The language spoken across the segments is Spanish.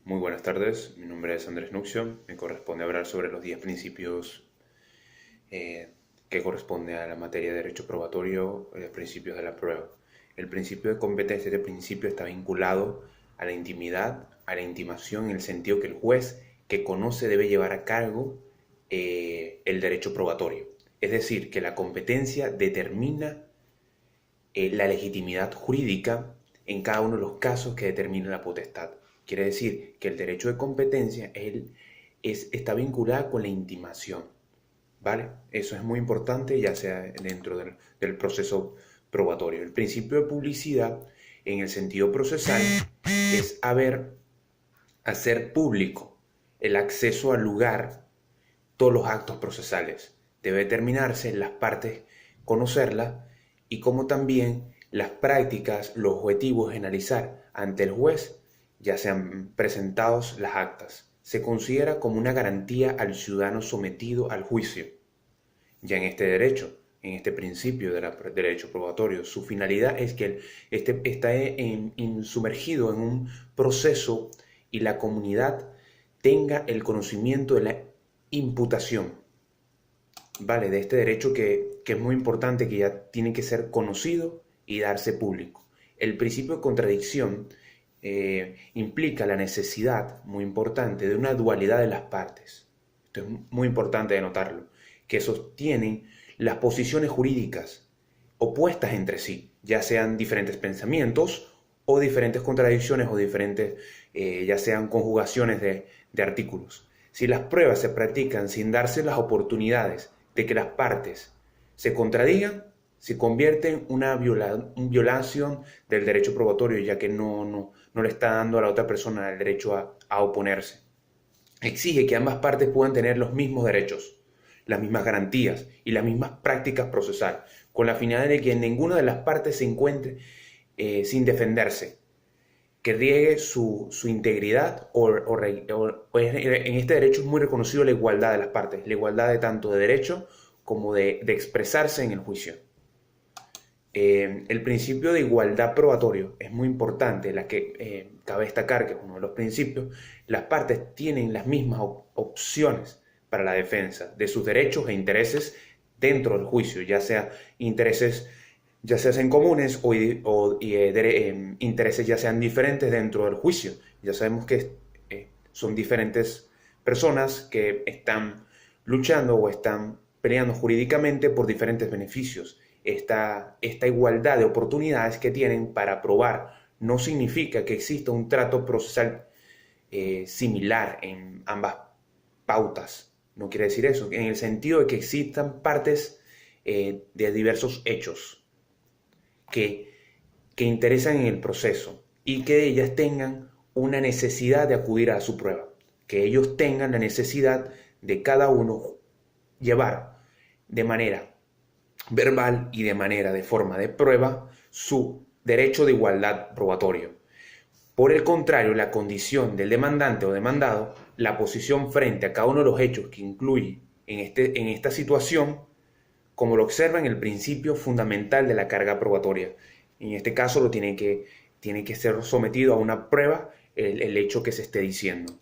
Muy buenas tardes, mi nombre es Andrés Nuxio, me corresponde hablar sobre los 10 principios eh, que corresponde a la materia de derecho probatorio, principios de la prueba. El principio de competencia, este principio está vinculado a la intimidad, a la intimación, en el sentido que el juez que conoce debe llevar a cargo el derecho probatorio. Es decir, que la competencia determina la legitimidad jurídica en cada uno de los casos que determina la potestad. Quiere decir que el derecho de competencia está vinculado con la intimación, ¿vale? Eso es muy importante, ya sea dentro del proceso probatorio. El principio de publicidad, en el sentido procesal, es hacer público el acceso al lugar, todos los actos procesales. Debe determinarse las partes, conocerlas, y como también las prácticas, los objetivos de analizar ante el juez, ya sean presentados las actas. Se considera como una garantía al ciudadano sometido al juicio. Ya en este derecho, en este principio del derecho probatorio, su finalidad es que está sumergido en un proceso y la comunidad tenga el conocimiento de la imputación, ¿vale? De este derecho que es muy importante, que ya tiene que ser conocido y darse público. El principio de contradicción implica la necesidad, muy importante, de una dualidad de las partes. Esto es muy importante de notarlo, que sostienen las posiciones jurídicas opuestas entre sí, ya sean diferentes pensamientos o diferentes contradicciones o diferentes, ya sean conjugaciones de artículos. Si las pruebas se practican sin darse las oportunidades de que las partes se contradigan, se convierte en una violación del derecho probatorio, ya que no le está dando a la otra persona el derecho a oponerse. Exige que ambas partes puedan tener los mismos derechos, las mismas garantías y las mismas prácticas procesales, con la finalidad de que ninguna de las partes se encuentre sin defenderse, que riegue su integridad en este derecho es muy reconocido la igualdad de las partes, la igualdad de tanto de derecho como de expresarse en el juicio. El principio de igualdad probatorio es muy importante, la que cabe destacar que es uno de los principios. Las partes tienen las mismas opciones para la defensa de sus derechos e intereses dentro del juicio, ya sea intereses ya sean comunes o intereses ya sean diferentes dentro del juicio. Ya sabemos que son diferentes personas que están luchando o están peleando jurídicamente por diferentes beneficios. Esta igualdad de oportunidades que tienen para probar no significa que exista un trato procesal similar en ambas pautas. No quiere decir eso, en el sentido de que existan partes de diversos hechos que interesan en el proceso y que ellas tengan una necesidad de acudir a su prueba, que ellos tengan la necesidad de cada uno llevar de manera verbal y de forma de prueba su derecho de igualdad probatorio. Por el contrario, la condición del demandante o demandado, la posición frente a cada uno de los hechos que incluye en esta situación, como lo observa en el principio fundamental de la carga probatoria. En este caso tiene que ser sometido a una prueba el hecho que se esté diciendo.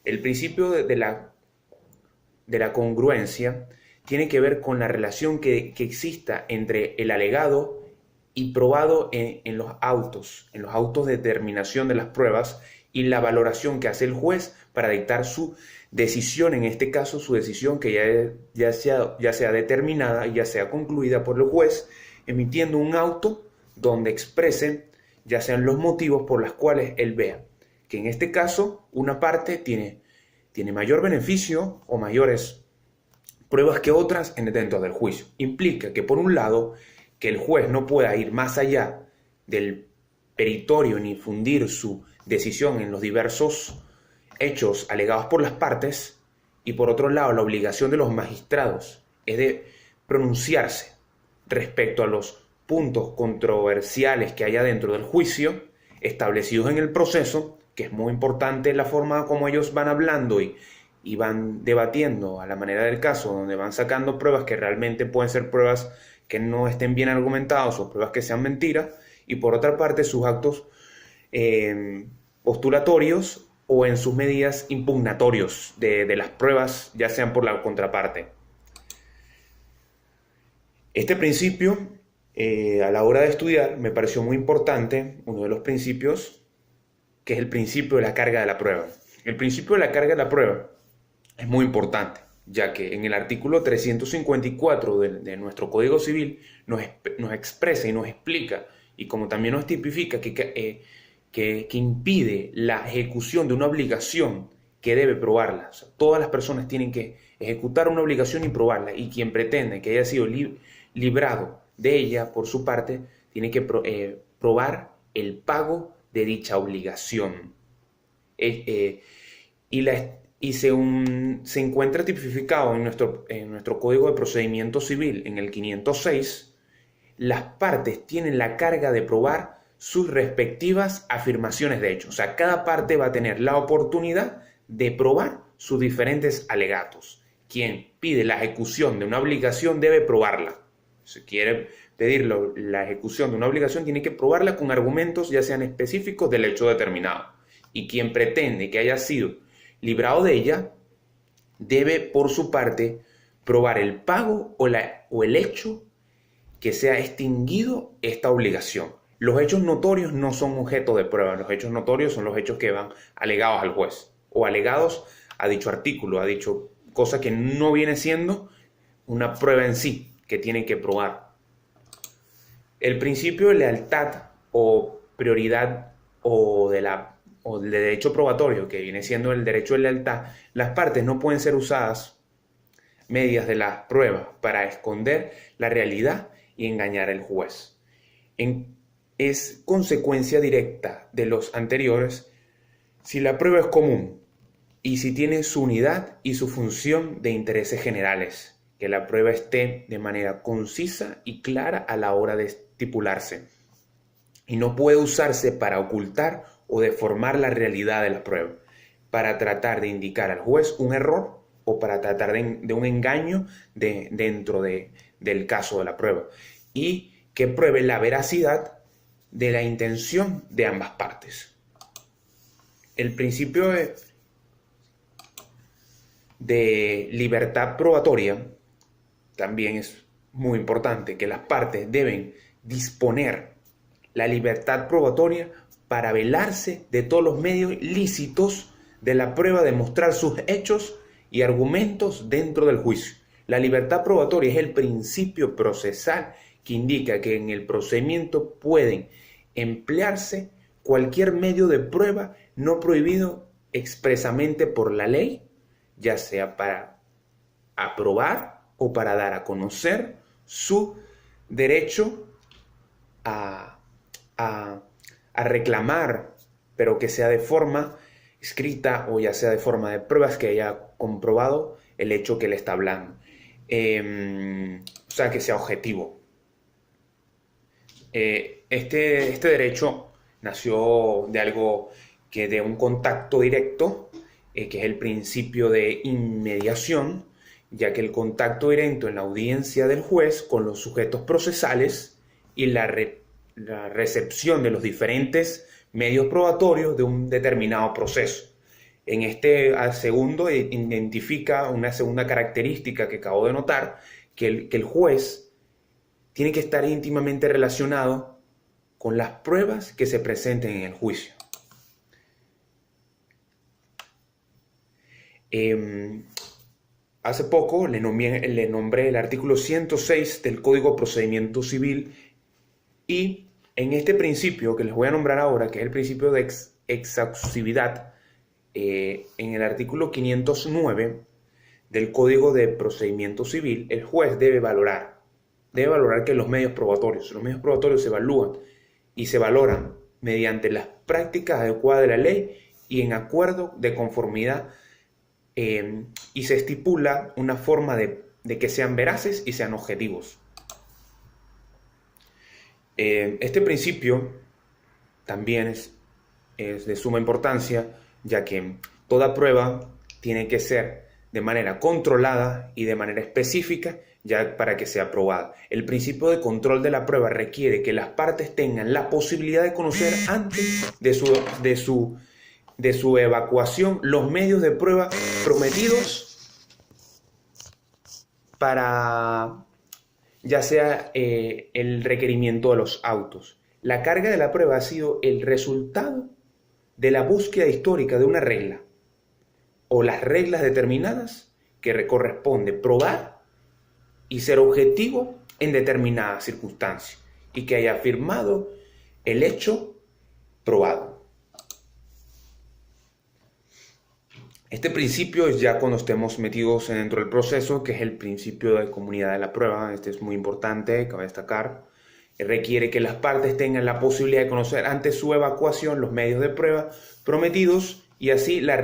El principio de la congruencia tiene que ver con la relación que exista entre el alegado y probado en los autos de determinación de las pruebas y la valoración que hace el juez para dictar su decisión, en este caso su decisión que ya sea determinada y ya sea concluida por el juez, emitiendo un auto donde exprese ya sean los motivos por los cuales él vea que en este caso una parte tiene mayor beneficio o mayores pruebas que otras dentro del juicio. Implica que por un lado que el juez no pueda ir más allá del peritorio ni fundir su decisión en los diversos hechos alegados por las partes, y por otro lado la obligación de los magistrados es de pronunciarse respecto a los puntos controversiales que haya dentro del juicio establecidos en el proceso, que es muy importante la forma como ellos van hablando y van debatiendo a la manera del caso, donde van sacando pruebas que realmente pueden ser pruebas que no estén bien argumentadas o pruebas que sean mentiras, y por otra parte sus actos postulatorios o en sus medidas impugnatorios de las pruebas, ya sean por la contraparte. Este principio, a la hora de estudiar, me pareció muy importante, uno de los principios, que es el principio de la carga de la prueba. El principio de la carga de la prueba es muy importante, ya que en el artículo 354 de nuestro Código Civil nos expresa y nos explica, y como también nos tipifica, que impide la ejecución de una obligación que debe probarla. O sea, todas las personas tienen que ejecutar una obligación y probarla, y quien pretende que haya sido librado de ella por su parte, tiene que probar el pago de dicha obligación. Según se encuentra tipificado en nuestro Código de Procedimiento Civil, en el 506, las partes tienen la carga de probar sus respectivas afirmaciones de hecho. O sea, cada parte va a tener la oportunidad de probar sus diferentes alegatos. Quien pide la ejecución de una obligación debe probarla. Si quiere pedir la ejecución de una obligación, tiene que probarla con argumentos ya sean específicos del hecho determinado. Y quien pretende que haya sido librado de ella, debe por su parte probar el pago o el hecho que sea extinguido esta obligación. Los hechos notorios no son objeto de prueba. Los hechos notorios son los hechos que van alegados al juez o alegados a dicho artículo, a dicho cosa que no viene siendo una prueba en sí, que tiene que probar. El principio de lealtad o prioridad o del derecho probatorio, que viene siendo el derecho de lealtad, las partes no pueden ser usadas medias de las pruebas para esconder la realidad y engañar al juez. Es consecuencia directa de los anteriores si la prueba es común y si tiene su unidad y su función de intereses generales, que la prueba esté de manera concisa y clara a la hora de estipularse, y no puede usarse para ocultar o deformar la realidad de la prueba, para tratar de indicar al juez un error o para tratar de un engaño dentro del caso de la prueba, y que pruebe la veracidad de la intención de ambas partes. El principio de libertad probatoria también es muy importante, que las partes deben disponer la libertad probatoria para velarse de todos los medios lícitos de la prueba, de mostrar sus hechos y argumentos dentro del juicio. La libertad probatoria es el principio procesal que indica que en el procedimiento pueden emplearse cualquier medio de prueba no prohibido expresamente por la ley, ya sea para aprobar o para dar a conocer su derecho a reclamar, pero que sea de forma escrita o ya sea de forma de pruebas que haya comprobado el hecho que le está hablando. O sea, que sea objetivo. Este derecho nació de un contacto directo, que es el principio de inmediación, ya que el contacto directo en la audiencia del juez con los sujetos procesales y la recepción de los diferentes medios probatorios de un determinado proceso. En este segundo identifica una segunda característica que acabo de notar, que el juez tiene que estar íntimamente relacionado con las pruebas que se presenten en el juicio. Hace poco le nombré el artículo 106 del Código de Procedimiento Civil, y en este principio que les voy a nombrar ahora, que es el principio de exhaustividad, en el artículo 509 del Código de Procedimiento Civil, el juez debe valorar que los medios probatorios se evalúan y se valoran mediante las prácticas adecuadas de la ley y en acuerdo de conformidad, y se estipula una forma de que sean veraces y sean objetivos. Este principio también es de suma importancia, ya que toda prueba tiene que ser de manera controlada y de manera específica, ya para que sea aprobada. El principio de control de la prueba requiere que las partes tengan la posibilidad de conocer antes de su de su evacuación los medios de prueba prometidos para ya sea el requerimiento de los autos. La carga de la prueba ha sido el resultado de la búsqueda histórica de una regla o las reglas determinadas que corresponde probar y ser objetivo en determinadas circunstancias y que haya afirmado el hecho probado. Este principio es ya cuando estemos metidos dentro del proceso, que es el principio de comunidad de la prueba. Este es muy importante, cabe destacar. Requiere que las partes tengan la posibilidad de conocer antes su evacuación los medios de prueba prometidos y así la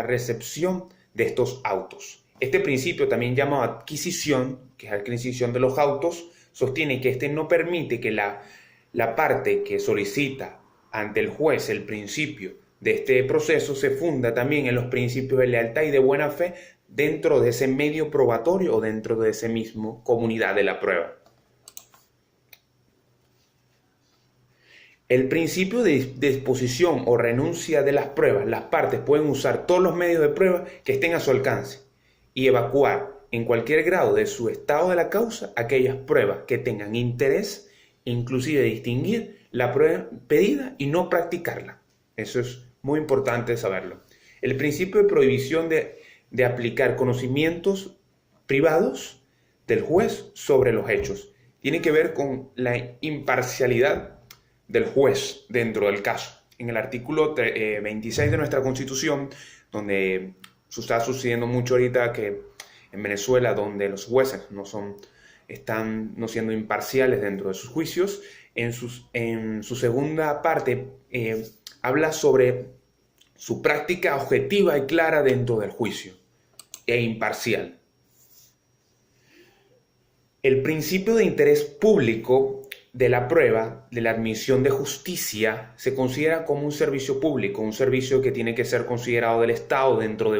recepción de estos autos. Este principio, también llamado adquisición, que es la adquisición de los autos, sostiene que este no permite que la parte que solicita ante el juez el principio de este proceso se funda también en los principios de lealtad y de buena fe dentro de ese medio probatorio o dentro de ese mismo comunidad de la prueba. El principio de disposición o renuncia de las pruebas. Las partes pueden usar todos los medios de prueba que estén a su alcance y evacuar en cualquier grado de su estado de la causa aquellas pruebas que tengan interés, inclusive distinguir la prueba pedida y no practicarla. Eso es muy importante saberlo. El principio de prohibición de aplicar conocimientos privados del juez sobre los hechos tiene que ver con la imparcialidad del juez dentro del caso. En el artículo 26 de nuestra Constitución, donde está sucediendo mucho ahorita que en Venezuela, donde los jueces están no siendo imparciales dentro de sus juicios, en su segunda parte habla sobre su práctica objetiva y clara dentro del juicio e imparcial. El principio de interés público de la prueba, de la admisión de justicia, se considera como un servicio público, un servicio que tiene que ser considerado del Estado dentro de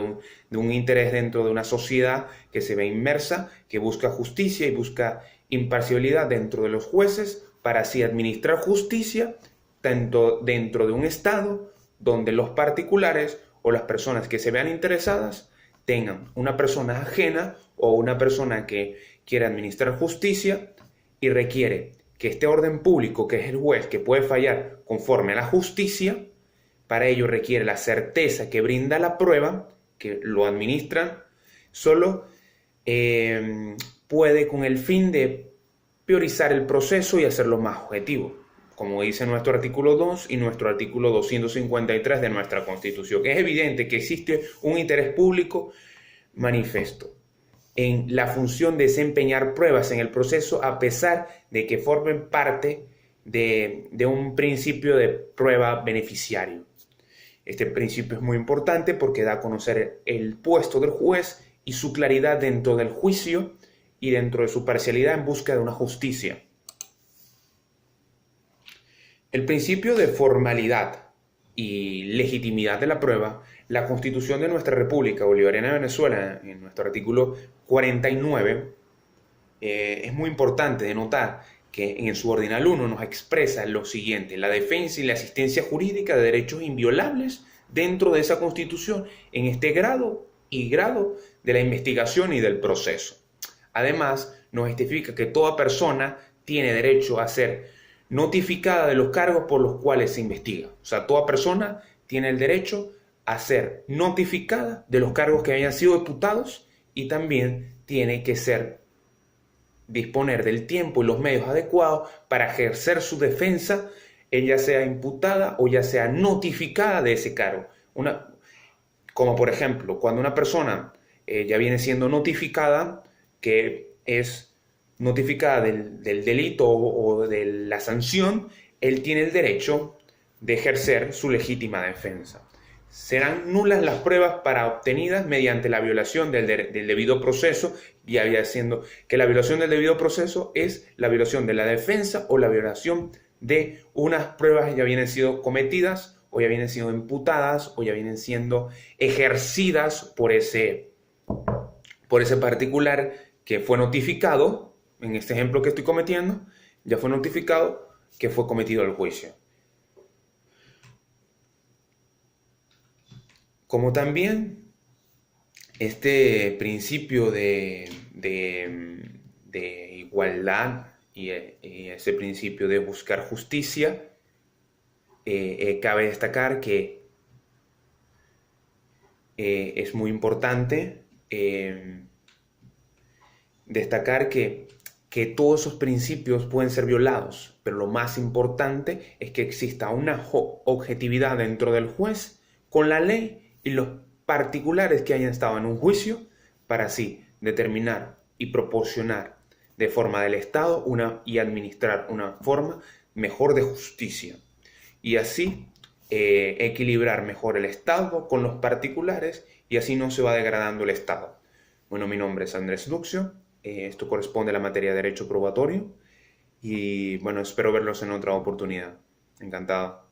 un interés dentro de una sociedad que se ve inmersa, que busca justicia y busca imparcialidad dentro de los jueces para así administrar justicia tanto dentro de un Estado donde los particulares o las personas que se vean interesadas tengan una persona ajena o una persona que quiere administrar justicia y requiere que este orden público, que es el juez, que puede fallar conforme a la justicia, para ello requiere la certeza que brinda la prueba, que lo administran, solo puede con el fin de priorizar el proceso y hacerlo más objetivo, como dice nuestro artículo 2 y nuestro artículo 253 de nuestra Constitución, que es evidente que existe un interés público manifiesto en la función de desempeñar pruebas en el proceso a pesar de que formen parte de un principio de prueba beneficiario. Este principio es muy importante porque da a conocer el puesto del juez y su claridad dentro del juicio y dentro de su parcialidad en busca de una justicia. El principio de formalidad y legitimidad de la prueba, la Constitución de nuestra República Bolivariana de Venezuela, en nuestro artículo 49, es muy importante de notar que en el subordinal 1 nos expresa lo siguiente: la defensa y la asistencia jurídica de derechos inviolables dentro de esa Constitución en este grado y grado de la investigación y del proceso. Además, nos especifica que toda persona tiene derecho a ser notificada de los cargos por los cuales se investiga. O sea, toda persona tiene el derecho a ser notificada de los cargos que hayan sido imputados y también tiene que disponer del tiempo y los medios adecuados para ejercer su defensa, ella sea imputada o ya sea notificada de ese cargo. Como por ejemplo, cuando una persona ya viene siendo notificada, que es notificada del delito o de la sanción, él tiene el derecho de ejercer su legítima defensa. Serán nulas las pruebas obtenidas mediante la violación del debido proceso, y había siendo que la violación del debido proceso es la violación de la defensa o la violación de unas pruebas que ya vienen siendo cometidas o ya vienen siendo imputadas o ya vienen siendo ejercidas por ese particular que fue notificado. En este ejemplo que estoy cometiendo, ya fue notificado que fue cometido el juicio. Como también este principio de igualdad y ese principio de buscar justicia, cabe destacar que es muy importante destacar que todos esos principios pueden ser violados, pero lo más importante es que exista una objetividad dentro del juez con la ley y los particulares que hayan estado en un juicio para así determinar y proporcionar de forma del Estado y administrar una forma mejor de justicia y así equilibrar mejor el Estado con los particulares y así no se va degradando el Estado. Bueno, mi nombre es Andrés Luxio, esto corresponde a la materia de Derecho Probatorio y bueno, espero verlos en otra oportunidad. Encantado.